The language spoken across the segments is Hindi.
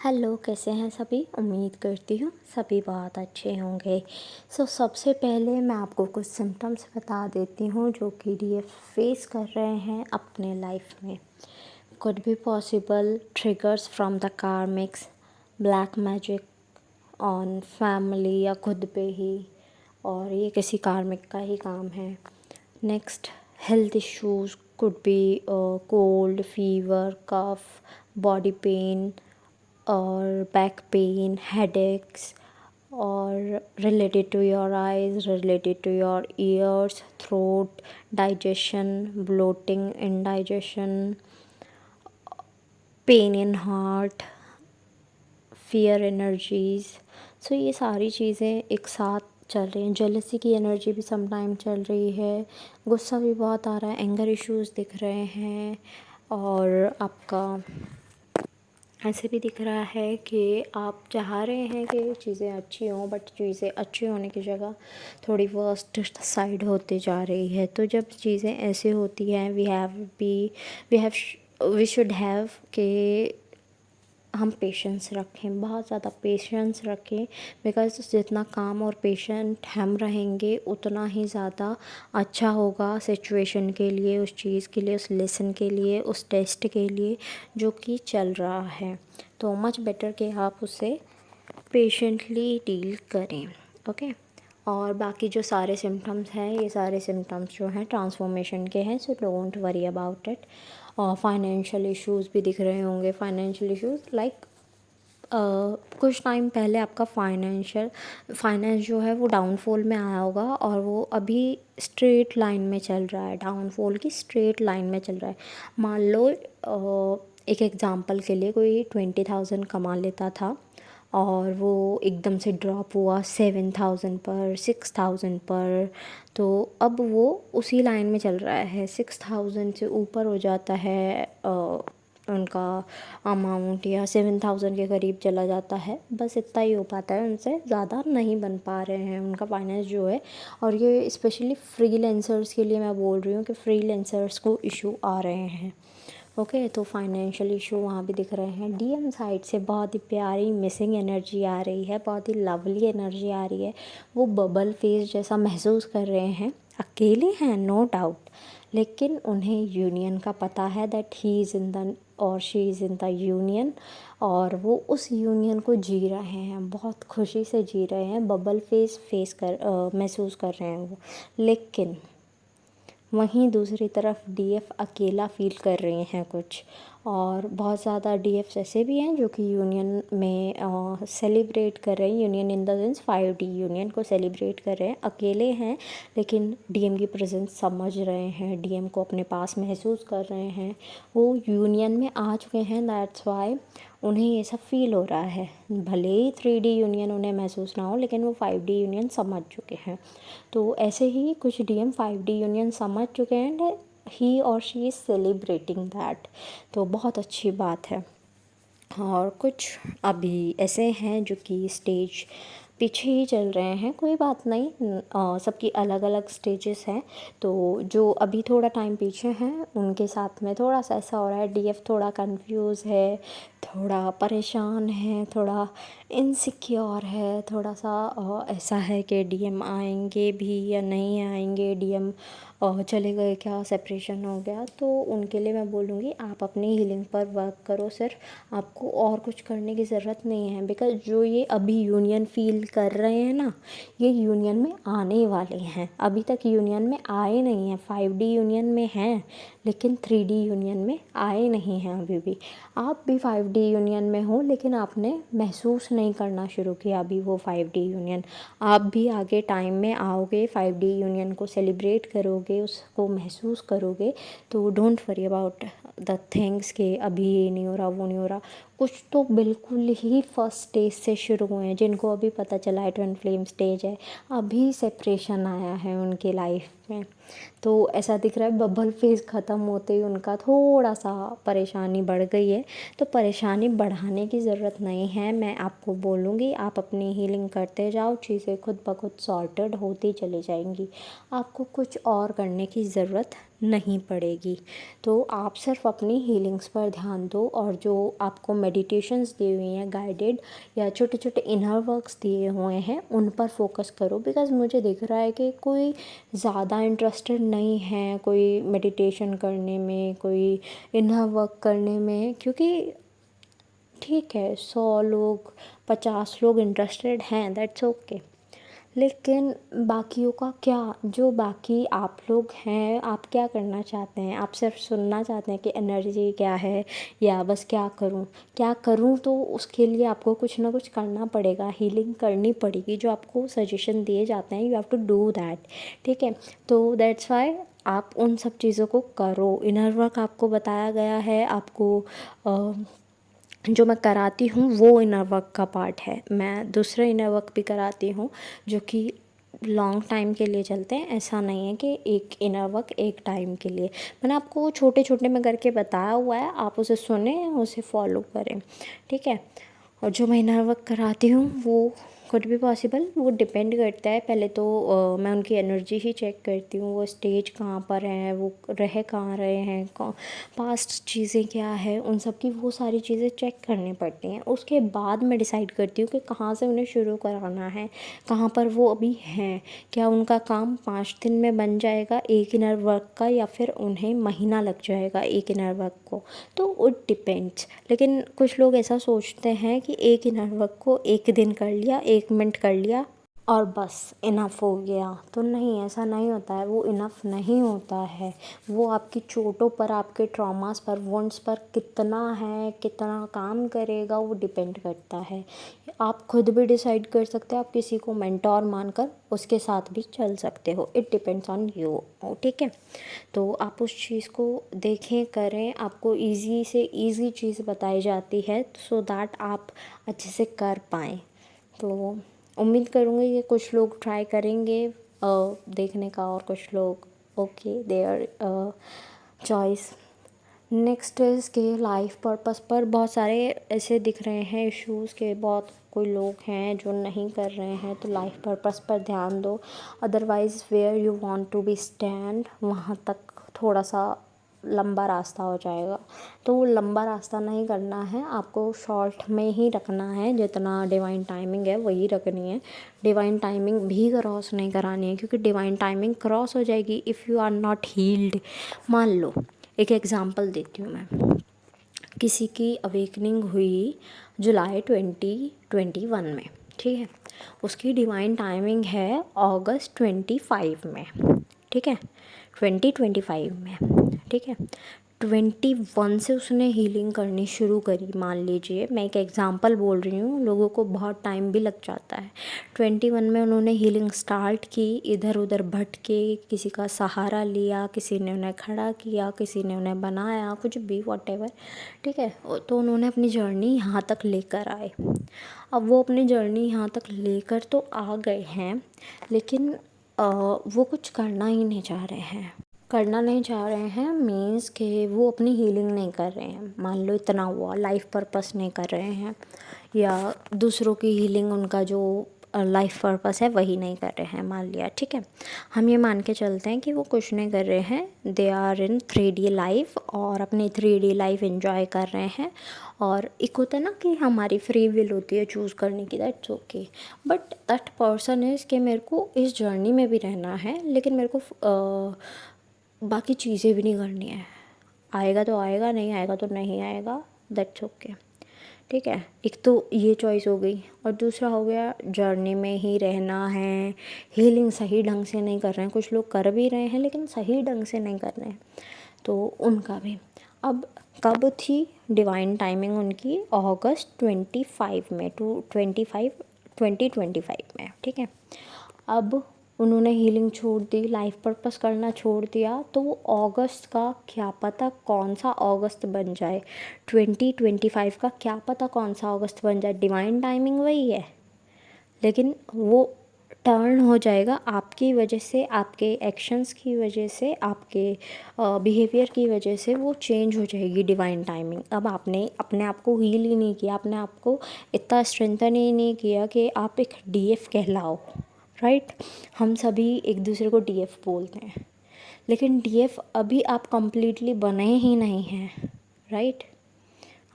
हेलो, कैसे हैं सभी। उम्मीद करती हूँ सभी बहुत अच्छे होंगे। सबसे पहले मैं आपको कुछ सिम्टम्स बता देती हूँ जो कि डीएफ फेस कर रहे हैं अपने लाइफ में। Could be possible triggers from the karmics, black magic on family या खुद पे ही, और ये किसी कार्मिक का ही काम है। Next, health issues could be cold, fever, cough, body pain और back pain, headaches, or related to your eyes, related to your ears, throat, digestion, bloating, indigestion, pain in heart, fear energies। ये सारी चीज़ें एक साथ चल रही हैं। जेलसी की एनर्जी भी समटाइम चल रही है, गुस्सा भी बहुत आ रहा है, एंगर इश्यूज़ दिख रहे हैं, और आपका ऐसे भी दिख रहा है कि आप चाह रहे हैं कि चीज़ें अच्छी हों, बट चीज़ें अच्छी होने की जगह थोड़ी वर्स्ट साइड होते जा रही है। तो जब चीज़ें ऐसे होती हैं, वी शुड हैव कि हम पेशेंस रखें, बहुत ज़्यादा पेशेंस रखें, बिकॉज़ जितना काम और पेशेंट हम रहेंगे उतना ही ज़्यादा अच्छा होगा सिचुएशन के लिए, उस चीज़ के लिए, उस लेसन के लिए, उस टेस्ट के लिए जो कि चल रहा है। तो मच बेटर कि आप उसे पेशेंटली डील करें। ओके। और बाकी जो सारे सिम्टम्स हैं, ये सारे सिम्टम्स जो हैं ट्रांसफॉर्मेशन के हैं, so don't worry about it. और फाइनेंशियल इश्यूज़ भी दिख रहे होंगे। फाइनेंशियल इश्यूज़ लाइक कुछ टाइम पहले आपका फाइनेंस जो है वो डाउनफॉल में आया होगा, और वो अभी स्ट्रेट लाइन में चल रहा है, डाउनफॉल की स्ट्रेट लाइन में चल रहा है। मान लो एक एग्ज़ाम्पल के लिए कोई 20,000 कमा लेता था, और वो एकदम से ड्रॉप हुआ 7,000 पर, 6,000 पर, तो अब वो उसी लाइन में चल रहा है। 6,000 से ऊपर हो जाता है उनका अमाउंट, या 7,000 के करीब चला जाता है। बस इतना ही हो पाता है, उनसे ज़्यादा नहीं बन पा रहे हैं उनका फाइनेंस जो है। और ये स्पेशली फ्रीलांसर्स के लिए मैं बोल रही हूँ कि फ्रीलांसर्स को इशू आ रहे हैं। ओके। तो फाइनेंशियल इशू वहाँ भी दिख रहे हैं। डीएम साइड से बहुत ही प्यारी मिसिंग एनर्जी आ रही है, बहुत ही लवली एनर्जी आ रही है। वो बबल फेस जैसा महसूस कर रहे हैं। अकेले हैं, नो डाउट, लेकिन उन्हें यूनियन का पता है, that he is in the और she is in the union, और वो उस यूनियन को जी रहे हैं, बहुत खुशी से जी रहे हैं। बबल फेस महसूस कर रहे हैं वो। लेकिन वहीं दूसरी तरफ डीएफ अकेला फ़ील कर रही हैं कुछ, और बहुत ज़्यादा डीएफ्स ऐसे भी हैं जो कि यूनियन में सेलिब्रेट कर रहे हैं। Union in the sense 5D union को सेलिब्रेट कर रहे हैं। अकेले हैं, लेकिन डीएम की प्रेजेंस समझ रहे हैं, डीएम को अपने पास महसूस कर रहे हैं। वो यूनियन में आ चुके हैं, दैट्स वाई उन्हें ये सब फील हो रहा है। भले ही 3D यूनियन उन्हें महसूस ना हो, लेकिन वो 5D यूनियन समझ चुके हैं। तो ऐसे ही कुछ डीएम 5D यूनियन समझ चुके हैं, एंड ही और शी इज़ सेलिब्रेटिंग दैट। तो बहुत अच्छी बात है। और कुछ अभी ऐसे हैं जो कि स्टेज पीछे ही चल रहे हैं, कोई बात नहीं, सबकी अलग अलग स्टेजेस हैं। तो जो अभी थोड़ा टाइम पीछे हैं उनके साथ में थोड़ा सा ऐसा हो रहा है, डीएफ थोड़ा कंफ्यूज है, थोड़ा परेशान है, थोड़ा इनसिक्योर है, थोड़ा सा ऐसा है कि डीएम आएंगे भी या नहीं आएंगे, डीएम चले गए क्या, सेपरेशन हो गया। तो उनके लिए मैं बोलूँगी आप अपनी हीलिंग पर वर्क करो। सिर्फ आपको और कुछ करने की ज़रूरत नहीं है, बिकॉज़ जो ये अभी यूनियन फील कर रहे हैं ना, ये यूनियन में आने वाले हैं। अभी तक यूनियन में आए नहीं हैं, 5D यूनियन में हैं, लेकिन 3D यूनियन में आए नहीं हैं अभी भी। आप भी 5D यूनियन में हो, लेकिन आपने महसूस नहीं करना शुरू किया अभी वो 5D यूनियन। आप भी आगे टाइम में आओगे, 5D यूनियन को सेलिब्रेट करोगे, उसको महसूस करोगे। तो don't worry about the things के अभी ये नहीं हो रहा, वो नहीं हो रहा। कुछ तो बिल्कुल ही फर्स्ट स्टेज से शुरू हुए हैं, जिनको अभी पता चला है ट्विन फ्लेम स्टेज है, अभी सेपरेशन आया है उनके लाइफ में। तो ऐसा दिख रहा है बबल फेज़ ख़त्म होते ही उनका थोड़ा सा परेशानी बढ़ गई है। तो परेशानी बढ़ाने की ज़रूरत नहीं है, मैं आपको बोलूँगी आप अपनी हीलिंग करते जाओ, चीज़ें खुद ब खुद सॉर्टेड होती चली जाएंगी। आपको कुछ और करने की ज़रूरत नहीं पड़ेगी। तो आप सिर्फ अपनी हीलिंग्स पर ध्यान दो और जो आपको मेडिटेशंस दी हुई हैं गाइडेड या छोटे छोटे इनर वर्क्स दिए हुए हैं उन पर फोकस करो। बिकॉज़ मुझे दिख रहा है कि कोई ज़्यादा इंटरेस्टेड नहीं है कोई मेडिटेशन करने में, कोई इनर वर्क करने में, क्योंकि ठीक है 100 लोग 50 लोग इंटरेस्टेड हैं, दैट्स ओके। लेकिन बाकियों का क्या, जो बाकी आप लोग हैं, आप क्या करना चाहते हैं? आप सिर्फ सुनना चाहते हैं कि एनर्जी क्या है, या बस क्या करूं? तो उसके लिए आपको कुछ ना कुछ करना पड़ेगा, हीलिंग करनी पड़ेगी। जो आपको सजेशन दिए जाते हैं, you have to do that, ठीक है। तो दैट्स वाई आप उन सब चीज़ों को करो। इनर वर्क आपको बताया गया है, आपको जो मैं कराती हूँ वो इनर वर्क का पार्ट है। मैं दूसरा इनर वर्क भी कराती हूँ जो कि लॉन्ग टाइम के लिए चलते हैं। ऐसा नहीं है कि एक इनर वर्क एक टाइम के लिए। मैंने आपको छोटे छोटे में करके बताया हुआ है, आप उसे सुने, उसे फॉलो करें, ठीक है। और जो मैं इनर वर्क कराती हूँ वो कुड भी पॉसिबल, वो डिपेंड करता है। पहले तो मैं उनकी एनर्जी ही चेक करती हूँ, वो स्टेज कहाँ पर हैं, वो रह कहाँ रहे हैं, पास्ट चीज़ें क्या है, उन सब की वो सारी चीज़ें चेक करनी पड़ती हैं। उसके बाद मैं डिसाइड करती हूँ कि कहाँ से उन्हें शुरू कराना है, कहाँ पर वो अभी हैं, क्या उनका काम 5 दिन में बन जाएगा एक इनर वर्क का, या फिर उन्हें महीना लग जाएगा एक इनर वर्क को। तो इट डिपेंड्स। लेकिन कुछ लोग ऐसा सोचते हैं कि एक इनर वर्क को एक दिन कर लिया, 1 मिनट कर लिया और बस इनफ हो गया। तो नहीं, ऐसा नहीं होता है, वो इनफ नहीं होता है। वो आपकी चोटों पर, आपके ट्रॉमास पर, वुंड्स पर कितना है, कितना काम करेगा, वो डिपेंड करता है। आप खुद भी डिसाइड कर सकते हो, आप किसी को मेंटोर मानकर उसके साथ भी चल सकते हो। इट डिपेंड्स ऑन यू, ठीक है। तो आप उस चीज़ को देखें, करें। आपको इजी से इजी चीज़ बताई जाती है सो दैट आप अच्छे से कर पाएँ। तो उम्मीद करूँगी कि कुछ लोग ट्राई करेंगे देखने का, और कुछ लोग okay their choice. Next is के लाइफ पर्पस पर बहुत सारे ऐसे दिख रहे हैं इश्यूज़ के, बहुत कोई लोग हैं जो नहीं कर रहे हैं। तो लाइफ पर्पस पर ध्यान दो। Otherwise where you want to be stand, वहाँ तक थोड़ा सा लंबा रास्ता हो जाएगा। तो वो लंबा रास्ता नहीं करना है, आपको शॉर्ट में ही रखना है। जितना डिवाइन टाइमिंग है वही रखनी है। डिवाइन टाइमिंग भी क्रॉस नहीं करानी है, क्योंकि डिवाइन टाइमिंग क्रॉस हो जाएगी if you are not healed. मान लो एक एग्ज़ाम्पल देती हूँ मैं। किसी की अवेकनिंग हुई जुलाई 2021 में, ठीक है। उसकी डिवाइन टाइमिंग है अगस्त 25 में, ठीक है, 2025 में, ठीक है। 21 से उसने हीलिंग करनी शुरू करी। मान लीजिए, मैं एक एग्ज़ाम्पल बोल रही हूँ, लोगों को बहुत टाइम भी लग जाता है। 21 में उन्होंने हीलिंग स्टार्ट की, इधर उधर भटके, किसी का सहारा लिया, किसी ने उन्हें खड़ा किया, किसी ने उन्हें बनाया, कुछ भी वॉटेवर, ठीक है। तो उन्होंने अपनी जर्नी यहाँ तक लेकर आए। अब वो अपनी जर्नी यहाँ तक लेकर तो आ गए हैं, लेकिन वो कुछ करना नहीं चाह रहे हैं मीन्स कि वो अपनी हीलिंग नहीं कर रहे हैं। मान लो इतना हुआ, लाइफ पर्पस नहीं कर रहे हैं, या दूसरों की हीलिंग, उनका जो लाइफ पर्पस है वही नहीं कर रहे हैं, मान लिया, ठीक है। हम ये मान के चलते हैं कि वो कुछ नहीं कर रहे हैं, they are in 3D life और अपनी 3D लाइफ एंजॉय कर रहे हैं। और एक होता है ना कि हमारी फ्री विल होती है चूज़ करने की, that's okay. But that person is कि मेरे को इस जर्नी में भी रहना है, लेकिन मेरे को बाकी चीज़ें भी नहीं करनी है। आएगा तो आएगा, नहीं आएगा तो नहीं आएगा, दैट्स ओके, ठीक है। एक तो ये चॉइस हो गई, और दूसरा हो गया जर्नी में ही रहना है, हीलिंग सही ढंग से नहीं कर रहे हैं। कुछ लोग कर भी रहे हैं लेकिन सही ढंग से नहीं कर रहे हैं, तो उनका भी। अब कब थी डिवाइन टाइमिंग उनकी? अगस्त 25 में, 2025 में, ठीक है। अब उन्होंने हीलिंग छोड़ दी, लाइफ पर्पस करना छोड़ दिया, तो वो अगस्त का क्या पता कौन सा अगस्त बन जाए, 2025 का क्या पता कौन सा अगस्त बन जाए। डिवाइन टाइमिंग वही है, लेकिन वो टर्न हो जाएगा आपकी वजह से, आपके एक्शंस की वजह से, आपके बिहेवियर की वजह से वो चेंज हो जाएगी डिवाइन टाइमिंग। अब आपने अपने आप को हील ही नहीं किया, आपने आपको इतना स्ट्रेंथन ही नहीं किया कि आप एक डीएफ कहलाओ, राइट। हम सभी एक दूसरे को डीएफ बोलते हैं, लेकिन डीएफ अभी आप कंप्लीटली बने ही नहीं हैं, राइट।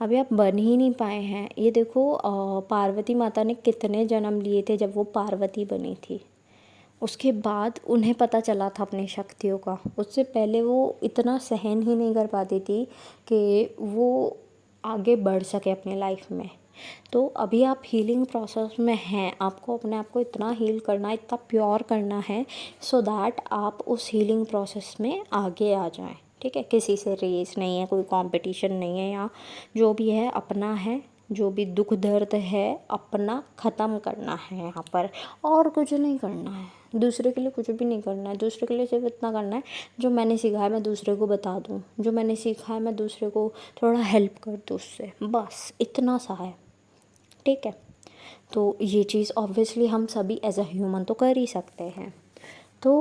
अभी आप बन ही नहीं पाए हैं। ये देखो पार्वती माता ने कितने जन्म लिए थे जब वो पार्वती बनी थी। उसके बाद उन्हें पता चला था अपनी शक्तियों का। उससे पहले वो इतना सहन ही नहीं कर पाती थी कि वो आगे बढ़ सके अपनी लाइफ में। तो अभी आप हीलिंग प्रोसेस में हैं। आपको अपने आप को इतना हील करना है, इतना प्योर करना है, सो दैट आप उस हीलिंग प्रोसेस में आगे आ जाएं। ठीक है, किसी से रेस नहीं है, कोई कंपटीशन नहीं है, या जो भी है अपना है। जो भी दुख दर्द है अपना ख़त्म करना है यहाँ पर, और कुछ नहीं करना है। दूसरे के लिए कुछ भी नहीं करना है। दूसरे के लिए सिर्फ इतना करना है, जो मैंने सीखा है मैं दूसरे को बता दूँ, जो मैंने सीखा है मैं दूसरे को थोड़ा हेल्प कर दूँ उससे, बस इतना सा है। ठीक है, तो ये चीज़ ऑब्वियसली हम सभी एज अ ह्यूमन तो कर ही सकते हैं। तो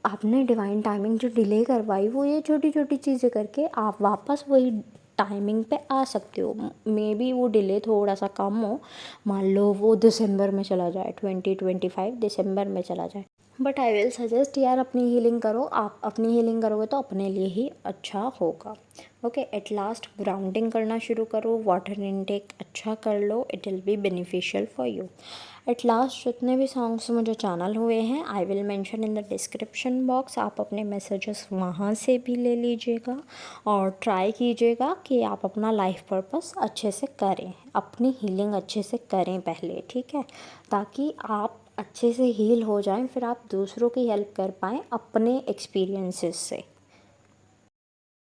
आपने डिवाइन टाइमिंग जो डिले करवाई, वो ये छोटी छोटी चीज़ें करके आप वापस वही टाइमिंग पे आ सकते हो। मे बी वो डिले थोड़ा सा कम हो, मान लो वो दिसंबर में चला जाए, 2025 दिसंबर में चला जाए, बट आई विल सजेस्ट यार अपनी हीलिंग करो। आप अपनी हीलिंग करोगे तो अपने लिए ही अच्छा होगा। ओके, एट लास्ट ग्राउंडिंग करना शुरू करो, वाटर इनटेक अच्छा कर लो, it will be beneficial for you. At last जितने भी सॉन्ग्स मुझे चैनल हुए हैं I will mention in the description box. आप अपने मैसेजेस वहाँ से भी ले लीजिएगा और ट्राई कीजिएगा कि आप अपना लाइफ पर्पस अच्छे से करें, अपनी हीलिंग अच्छे से करें पहले। ठीक है, ताकि आप अच्छे से हील हो जाएं, फिर आप दूसरों की हेल्प कर पाएँ अपने एक्सपीरियंसेस से।